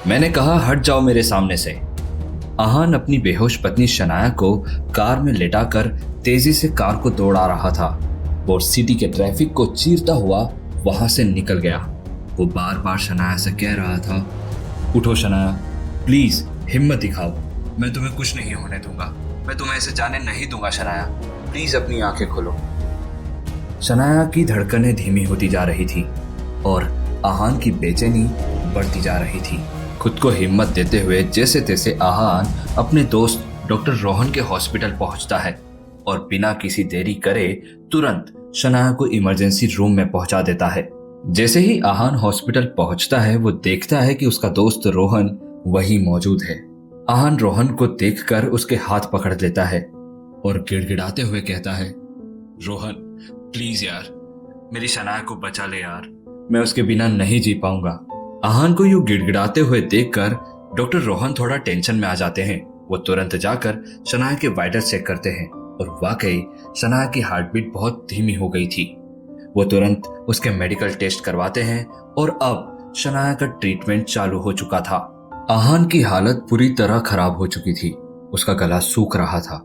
मैंने कहा हट जाओ मेरे सामने से। आहान अपनी बेहोश पत्नी शनाया को कार में लेटाकर तेजी से कार को दौड़ा रहा था और सिटी के ट्रैफिक को चीरता हुआ वहां से निकल गया। वो बार बार शनाया से कह रहा था, उठो शनाया, प्लीज हिम्मत दिखाओ, मैं तुम्हें कुछ नहीं होने दूंगा, मैं तुम्हें ऐसे जाने नहीं दूंगा शनाया, प्लीज अपनी आंखें खोलो। शनाया की धड़कनें धीमी होती जा रही थी और आहान की बेचैनी बढ़ती जा रही थी। खुद को हिम्मत देते हुए जैसे तैसे आहान अपने दोस्त डॉक्टर रोहन के हॉस्पिटल पहुंचता है और बिना किसी देरी करे तुरंत शनाया को इमरजेंसी रूम में पहुंचा देता है। जैसे ही आहान हॉस्पिटल पहुंचता है वो देखता है कि उसका दोस्त रोहन वहीं मौजूद है। आहान रोहन को देखकर उसके हाथ पकड़ लेता है और गिड़गिड़ाते हुए कहता है, रोहन प्लीज यार, मेरी शनाया को बचा ले यार, मैं उसके बिना नहीं जी पाऊंगा। आहान को यूं गिड़गिड़ाते हुए देखकर डॉक्टर रोहन थोड़ा टेंशन में आ जाते हैं। वो तुरंत जाकर शनाया के वाइटल चेक करते हैं और वाकई शनाया की हार्ट बीट बहुत धीमी हो गई थी। वो तुरंत उसके मेडिकल टेस्ट करवाते हैं और अब शनाया का ट्रीटमेंट चालू हो चुका था। आहान की हालत पूरी तरह खराब हो चुकी थी, उसका गला सूख रहा था।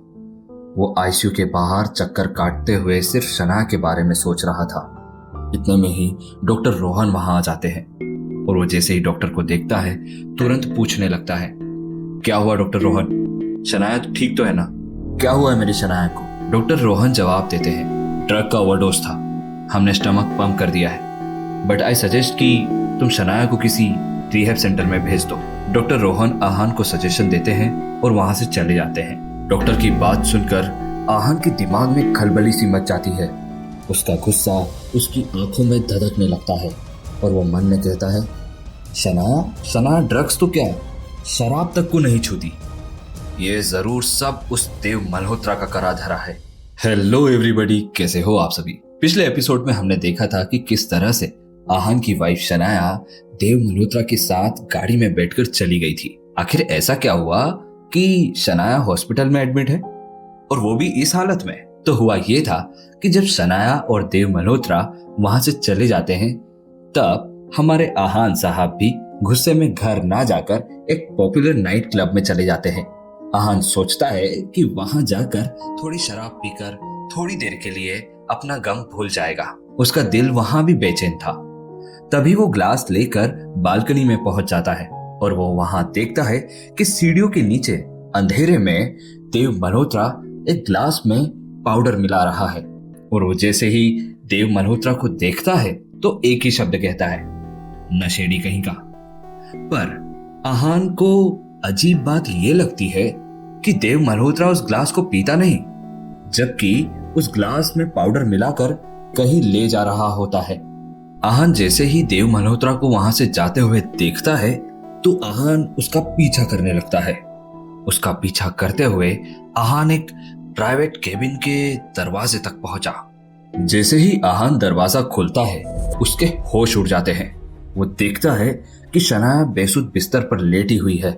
वो आईसीयू के बाहर चक्कर काटते हुए सिर्फ शनाया के बारे में सोच रहा था। इतने में ही डॉक्टर रोहन वहां आ जाते हैं और वो जैसे ही डॉक्टर को देखता है तुरंत पूछने लगता है, क्या हुआ डॉक्टर रोहन, शनाया ठीक तो है ना, क्या हुआ है मेरी शनाया को? डॉक्टर रोहन जवाब देते हैं, ड्रग का ओवरडोज था, हमने स्टमक पंप कर दिया है, बट आई सजेस्ट कि तुम शनाया को किसी रिहैब सेंटर में भेज दो। डॉक्टर रोहन आहान को सजेशन देते हैं और वहां से चले जाते हैं। डॉक्टर की बात सुनकर आहान के दिमाग में खलबली सी मच जाती है। उसका गुस्सा उसकी आंखों में धधकने लगता है और वो मन में कहता है, शनाया ड्रग्स तो क्या, शराब तक को नहीं छूती, ये जरूर सब उस देव मल्होत्रा का करा धरा है। हेलो एवरीबॉडी, कैसे हो आप सभी? पिछले एपिसोड में हमने देखा था कि किस तरह से आहान की वाइफ शनाया देव मल्होत्रा के साथ गाड़ी में बैठकर चली गई थी। आखिर ऐसा क्या हुआ कि शनाया हॉस्पिटल में एडमिट है और वो भी इस हालत में? तो हुआ ये था कि जब शनाया और देव मल्होत्रा वहां से चले जाते हैं तब हमारे आहान साहब भी गुस्से में घर ना जाकर एक पॉपुलर नाइट क्लब में चले जाते हैं। आहान सोचता है कि वहां जाकर थोड़ी शराब पीकर थोड़ी देर के लिए अपना गम भूल जाएगा। उसका दिल वहां भी बेचैन था। तभी वो ग्लास लेकर बालकनी में पहुंच जाता है और वो वहां देखता है कि सीढ़ियों के नीचे अंधेरे में देव मल्होत्रा एक ग्लास में पाउडर मिला रहा है और वो जैसे ही देव मल्होत्रा को देखता है तो एक ही शब्द कहता है, नशेड़ी कहीं का। पर आहान को अजीब बात ये लगती है कि देव मल्होत्रा उस ग्लास को पीता नहीं, जबकि उस ग्लास में पाउडर मिलाकर कहीं ले जा रहा होता है। आहान जैसे ही देव मल्होत्रा को वहां से जाते हुए देखता है तो आहान उसका पीछा करने लगता है। उसका पीछा करते हुए आहान एक प्राइवेट केबिन के दरवाजे तक पहुंचा। जैसे ही आहान दरवाजा खोलता है उसके होश उड़ जाते हैं। वो देखता है कि शनाया बेसुध बिस्तर पर लेटी हुई है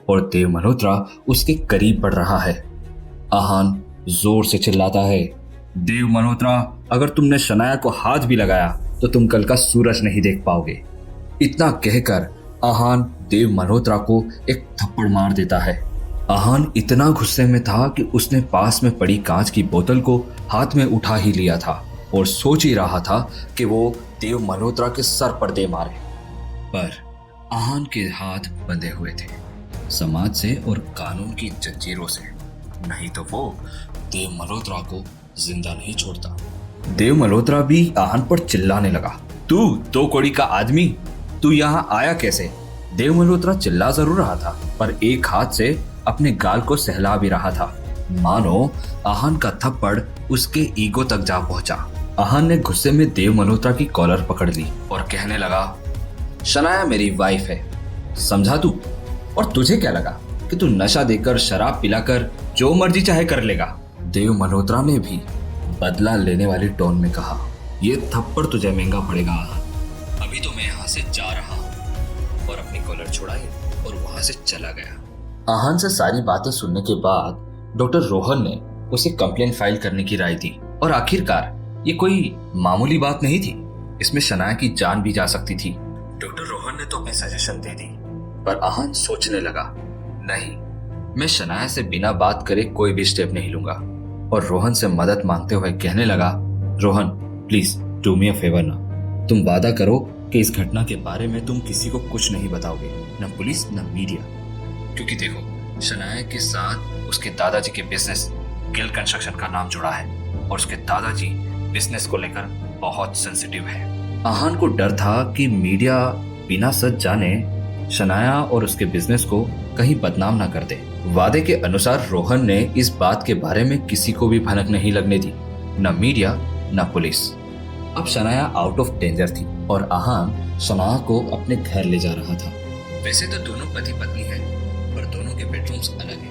और देव मल्होत्रा उसके करीब बढ़ रहा है। आहान जोर से चिल्लाता है, देव मल्होत्रा, अगर तुमने शनाया को हाथ भी लगाया तो तुम कल का सूरज नहीं देख पाओगे। इतना कहकर आहान देव मल्होत्रा को एक थप्पड़ मार देता है। आहान इतना गुस्से में था कि उसने पास में पड़ी कांच की बोतल को हाथ में उठा ही लिया था और सोच ही रहा था कि वो देव मल्होत्रा के सर पर दे मारे। पर आहान के हाथ बंधे हुए थे समाज से और कानून की जंजीरों से, नहीं तो वो देव मल्होत्रा को जिंदा नहीं छोड़ता। देव मल्होत्रा भी आहान पर चिल्लाने लगा, तू दो कौड़ी का आदमी, तू यहाँ आया कैसे? देव मल्होत्रा चिल्ला जरूर रहा था पर एक हाथ से अपने गाल को सहला भी रहा था, मानो आहान का थप्पड़ उसके ईगो तक जा पहुंचा। आहान ने गुस्से में देव मल्होत्रा की कॉलर पकड़ ली और कहने लगा, शनाया मेरी वाइफ है, समझा तू? और तुझे क्या लगा कि तू नशा देकर शराब पिलाकर जो मर्जी चाहे कर लेगा? देव मल्होत्रा ने भी बदला लेने वाली टोन में कहा, ये थप्पड़ तुझे महंगा पड़ेगा आहान। अभी तो मैं यहाँ से जा रहा हूँ। और अपनी कॉलर छुड़ाई और वहां से चला गया। आहान से सारी बातें सुनने के बाद डॉक्टर रोहन ने उसे कंप्लेंट फाइल करने की राय दी और आखिरकार ये कोई मामूली बात नहीं थी, इसमें शनाया की जान भी जा सकती थी। डॉक्टर रोहन ने तो अपनी सजेशन दे दी पर आहान सोचने लगा, नहीं, मैं शनाया से बिना बात करे कोई भी स्टेप नहीं लूंगा। और रोहन से मदद मांगते हुए कहने लगा, Rohan please do me a favour ना, तुम वादा करो कि इस घटना के बारे में तुम किसी को कुछ नहीं बताओगे, न पुलिस न मीडिया। क्योंकि देखो, शनाया के साथ उसके दादाजी के बिजनेस गिल कंस्ट्रक्शन का नाम जुड़ा है और उसके दादाजी बिजनेस को लेकर बहुत सेंसिटिव है। आहान को डर था कि मीडिया बिना सच जाने शनाया और उसके बिजनेस को कहीं बदनाम ना कर दे। वादे के अनुसार रोहन ने इस बात के बारे में किसी को भी भनक नहीं लगने दी, न मीडिया न पुलिस। अब शनाया आउट ऑफ डेंजर थी और आहान शनाया को अपने घर ले जा रहा था। वैसे तो दोनों पति पत्नी हैं, पर दोनों के बेडरूम्स अलग हैं,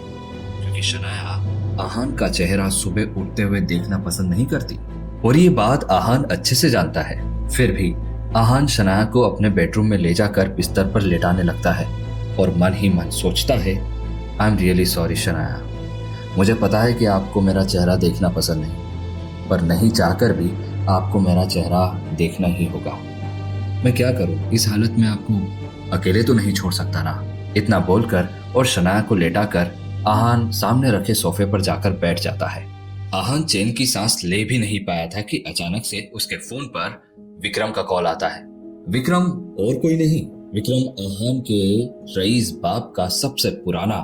क्योंकि शनाया आहान का चेहरा सुबह उठते हुए देखना पसंद नहीं करती और ये बात आहान अच्छे से जानता है। फिर भी आहान शनाया को अपने बेडरूम में ले जाकर बिस्तर पर लेटाने लगता है और मन ही मन सोचता है, I am really sorry Shanaya, मुझे पता है कि आपको मेरा चेहरा देखना पसंद नहीं, पर नहीं चाहकर भी आपको मेरा चेहरा देखना ही होगा। मैं क्या करूं, इस हालत में आपको अकेले तो नहीं छोड़ सकता ना। इतना बोलकर और शनाया को लेटाकर आहान सामने रखे सोफे पर जाकर बैठ जाता है। आहान चैन की सांस ले भी नहीं पाया था कि अचानक से उसके फोन पर विक्रम का कॉल आता है। विक्रम और कोई नहीं, विक्रम आहान के रईस बाप का सबसे पुराना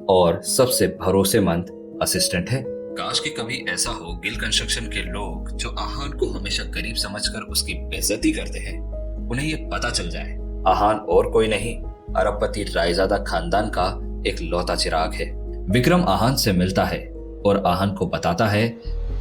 और सबसे भरोसेमंद असिस्टेंट है। काश कि कभी ऐसा हो, गिल कंस्ट्रक्शन के लोग जो आहान को हमेशा करीब समझकर उसकी बेइज्जती करते हैं, उन्हें ये पता चल जाए आहान और कोई नहीं, अरबपति रायजादा खानदान का एक लौता चिराग है। विक्रम आहान से मिलता है और आहान को बताता है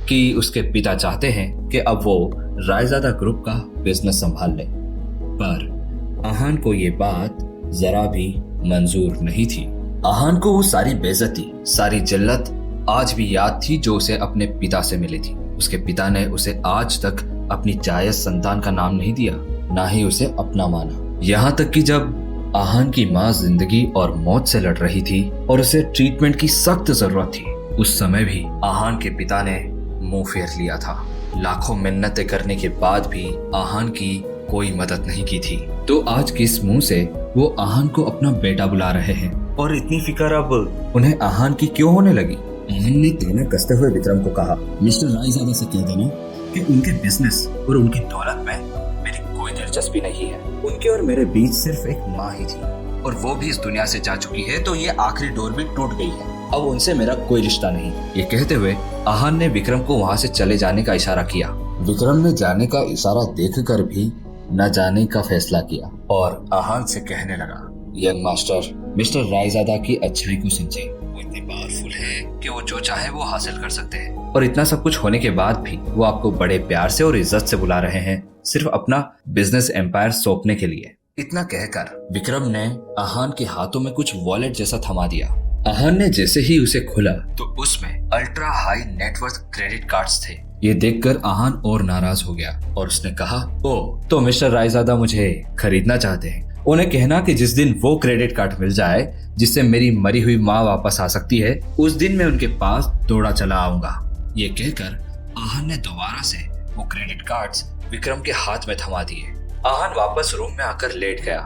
कि उसके पिता चाहते हैं कि अब वो रायजादा ग्रुप का बिजनेस संभाल ले, पर आहान को ये बात जरा भी मंजूर नहीं थी। आहान को वो सारी बेइज्जती, सारी जिल्लत आज भी याद थी जो उसे अपने पिता से मिली थी। उसके पिता ने उसे आज तक अपनी जायज संतान का नाम नहीं दिया, ना ही उसे अपना माना। यहाँ तक कि जब आहान की माँ जिंदगी और मौत से लड़ रही थी और उसे ट्रीटमेंट की सख्त जरूरत थी, उस समय भी आहान के पिता ने मुंह फेर लिया था। लाखों मिन्नतें करने के बाद भी आहान की कोई मदद नहीं की थी। तो आज किस मुंह से वो आहान को अपना बेटा बुला रहे हैं और इतनी फिक्र अब उन्हें आहान की क्यों होने लगी? आहान ने ताना कसते हुए विक्रम को कहा, मिस्टर रायजादा से कह देना कि उनके बिजनेस और उनकी दौलत में मेरी कोई दिलचस्पी नहीं है। उनके और मेरे बीच सिर्फ एक माँ ही थी और वो भी इस दुनिया से जा चुकी है, तो ये आखिरी डोर भी टूट गई है। अब उनसे मेरा कोई रिश्ता नहीं। ये कहते हुए आहान ने विक्रम को वहाँ से चले जाने का इशारा किया। विक्रम ने जाने का इशारा देखकर भी न जाने का फैसला किया और आहान से कहने लगा, यंग मास्टर, मिस्टर रायजादा की अच्छाई को समझे। वो इतने पावरफुल है कि वो जो चाहे वो हासिल कर सकते हैं, और इतना सब कुछ होने के बाद भी वो आपको बड़े प्यार से और इज्जत से बुला रहे हैं, सिर्फ अपना बिजनेस एम्पायर सौंपने के लिए। इतना कहकर विक्रम ने आहान के हाथों में कुछ वॉलेट जैसा थमा दिया। आहान ने जैसे ही उसे खोला तो उसमें ultra high net worth credit cards थे। ये देखकर आहान और नाराज हो गया और उसने कहा, ओ तो मिस्टर रायजादा मुझे खरीदना चाहते हैं। उन्हें कहना कि जिस दिन वो क्रेडिट कार्ड मिल जाए जिससे मेरी मरी हुई माँ वापस आ सकती है, उस दिन मैं उनके पास दौड़ा चला आऊंगा। ये कहकर आहान ने दोबारा से वो क्रेडिट कार्ड्स विक्रम के हाथ में थमा दिए। आहान वापस रूम में आकर लेट गया।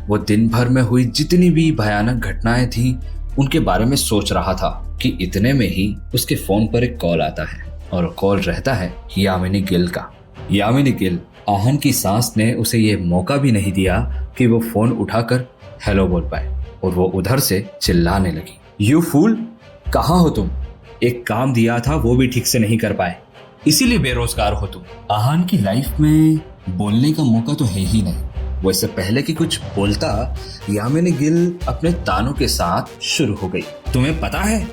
वो दिन भर में हुई जितनी भी भयानक घटनाएं थी उनके बारे में सोच रहा था कि इतने में ही उसके फोन पर एक कॉल आता है और कॉल रहता है यामिनी गिल का। यामिनी गिल, आहान की सांस ने उसे ये मौका भी नहीं दिया कि वो फोन उठाकर हेलो बोल पाए और वो उधर से चिल्लाने लगी, यू फूल, कहाँ हो तुम? एक काम दिया था वो भी ठीक से नहीं कर पाए, इसीलिए बेरोजगार हो तुम। आहान की लाइफ में बोलने का मौका तो है ही नहीं। वो इससे पहले कि कुछ बोलता, यामिनी गिल अपने तानों के साथ शुरू हो गई। तुम्हें पता है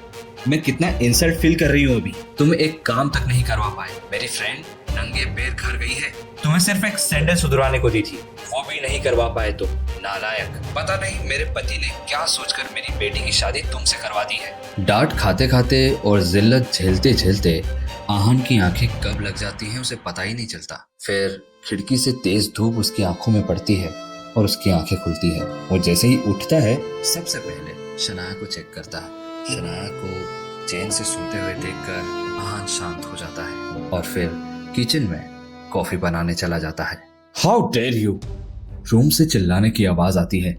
मैं कितना इंसल्ट फील कर रही हूँ अभी। तुम एक काम तक नहीं करवा पाए। मेरी फ्रेंड नंगे पैर घर गई है, तुम्हें सिर्फ एक सैंडल सुधराने को दी थी, वो भी नहीं करवा पाए तुम। नालायक, पता नहीं मेरे पति ने क्या सोचकर मेरी बेटी की शादी तुमसे करवा दी है। डांट खाते खाते और जिल्लत झेलते झेलते आहान की आंखें कब लग जाती हैं उसे पता ही नहीं चलता। फिर खिड़की से तेज धूप उसकी आंखों में पड़ती है और उसकी आंखें खुलती है और जैसे ही उठता है सबसे पहले शनाया को चेक करता है। शनाया को चैन से सोते हुए देखकर आहान शांत हो जाता है और फिर किचन में कॉफी बनाने चला जाता है। How dare you! रूम से चिल्लाने की आवाज आती है।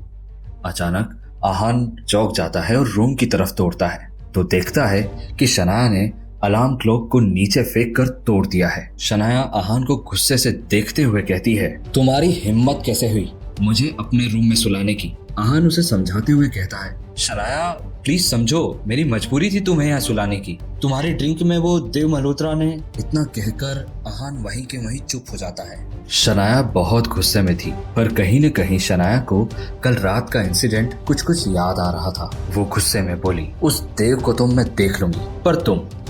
अचानक आहान चौंक जाता है और रूम की तरफ दौड़ता है तो देखता है कि शनाया ने अलार्म क्लॉक को नीचे फेंक कर तोड़ दिया है। शनाया आहान को गुस्से से देखते हुए कहती है, तुम्हारी हिम्मत कैसे हुई मुझे अपने रूम में सुलाने की? आहान उसे समझाते हुए कहता है, शनाया प्लीज समझो, मेरी मजबूरी थी तुम्हें यहाँ सुलाने की। तुम्हारी ड्रिंक में वो देव मल्होत्रा ने। इतना कहकर आहान वहीं के वहीं चुप हो जाता है। शनाया बहुत गुस्से में थी, पर कहीं न कहीं शनाया को कल रात का इंसिडेंट कुछ कुछ याद आ रहा था। वो गुस्से में बोली, उस देव को तो मैं देख लूंगी, पर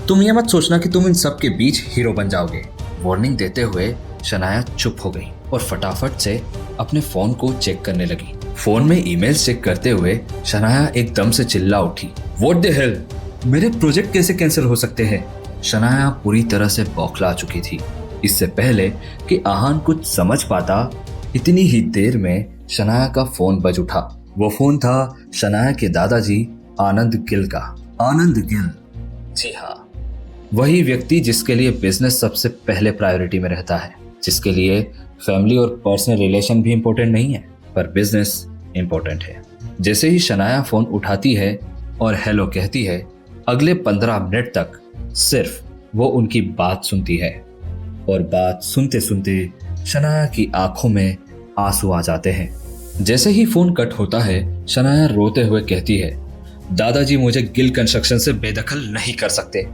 तुम ये मत सोचना कि तुम इन सब के बीच हीरो बन जाओगे। वार्निंग देते हुए शनाया चुप हो गई और फटाफट से अपने फोन को चेक करने लगी। फोन में ईमेल्स चेक करते हुए शनाया एकदम से चिल्ला उठी, व्हाट द हेल, मेरे प्रोजेक्ट कैसे कैंसिल हो सकते हैं? शनाया पूरी तरह से बौखला चुकी थी। इससे पहले कि आहान कुछ समझ पाता, इतनी ही देर में शनाया का फोन बज उठा। वो फोन था शनाया के दादाजी आनंद गिल का। आनंद गिल, जी हाँ, वही व्यक्ति जिसके लिए बिजनेस सबसे पहले प्रायोरिटी में रहता है, जिसके लिए फैमिली और पर्सनल रिलेशन भी इम्पोर्टेंट नहीं है, पर बिजनेस इम्पोर्टेंट है। जैसे ही शनाया फोन उठाती है और हेलो कहती है, अगले 15 मिनट तक सिर्फ वो उनकी बात सुनती है और बात सुनते सुनते शनाया की आंखों में आंसू आ जाते हैं। जैसे ही फोन कट होता है, शनाया रोते हुए कहती है, दादाजी मुझे गिल कंस्ट्रक्शन से बेदखल नहीं कर सकते।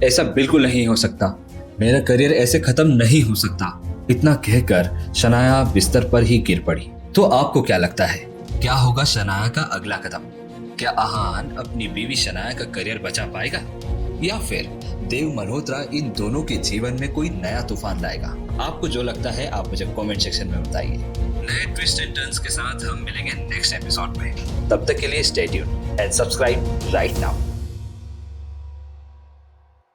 ऐसा बिल्कुल नहीं हो सकता, मेरा करियर ऐसे खत्म नहीं हो सकता। इतना कहकर शनाया बिस्तर पर ही गिर पड़ी। तो आपको क्या लगता है, क्या होगा शनाया का अगला कदम? क्या आहान अपनी बीवी शनाया का करियर बचा पाएगा, या फिर देव मल्होत्रा इन दोनों के जीवन में कोई नया तूफान लाएगा? आपको जो लगता है आप मुझे कमेंट सेक्शन में बताइए। नए ट्विस्ट एंड टर्न्स के साथ हम मिलेंगे नेक्स्ट एपिसोड में। तब तक के लिए stay tuned and subscribe right now.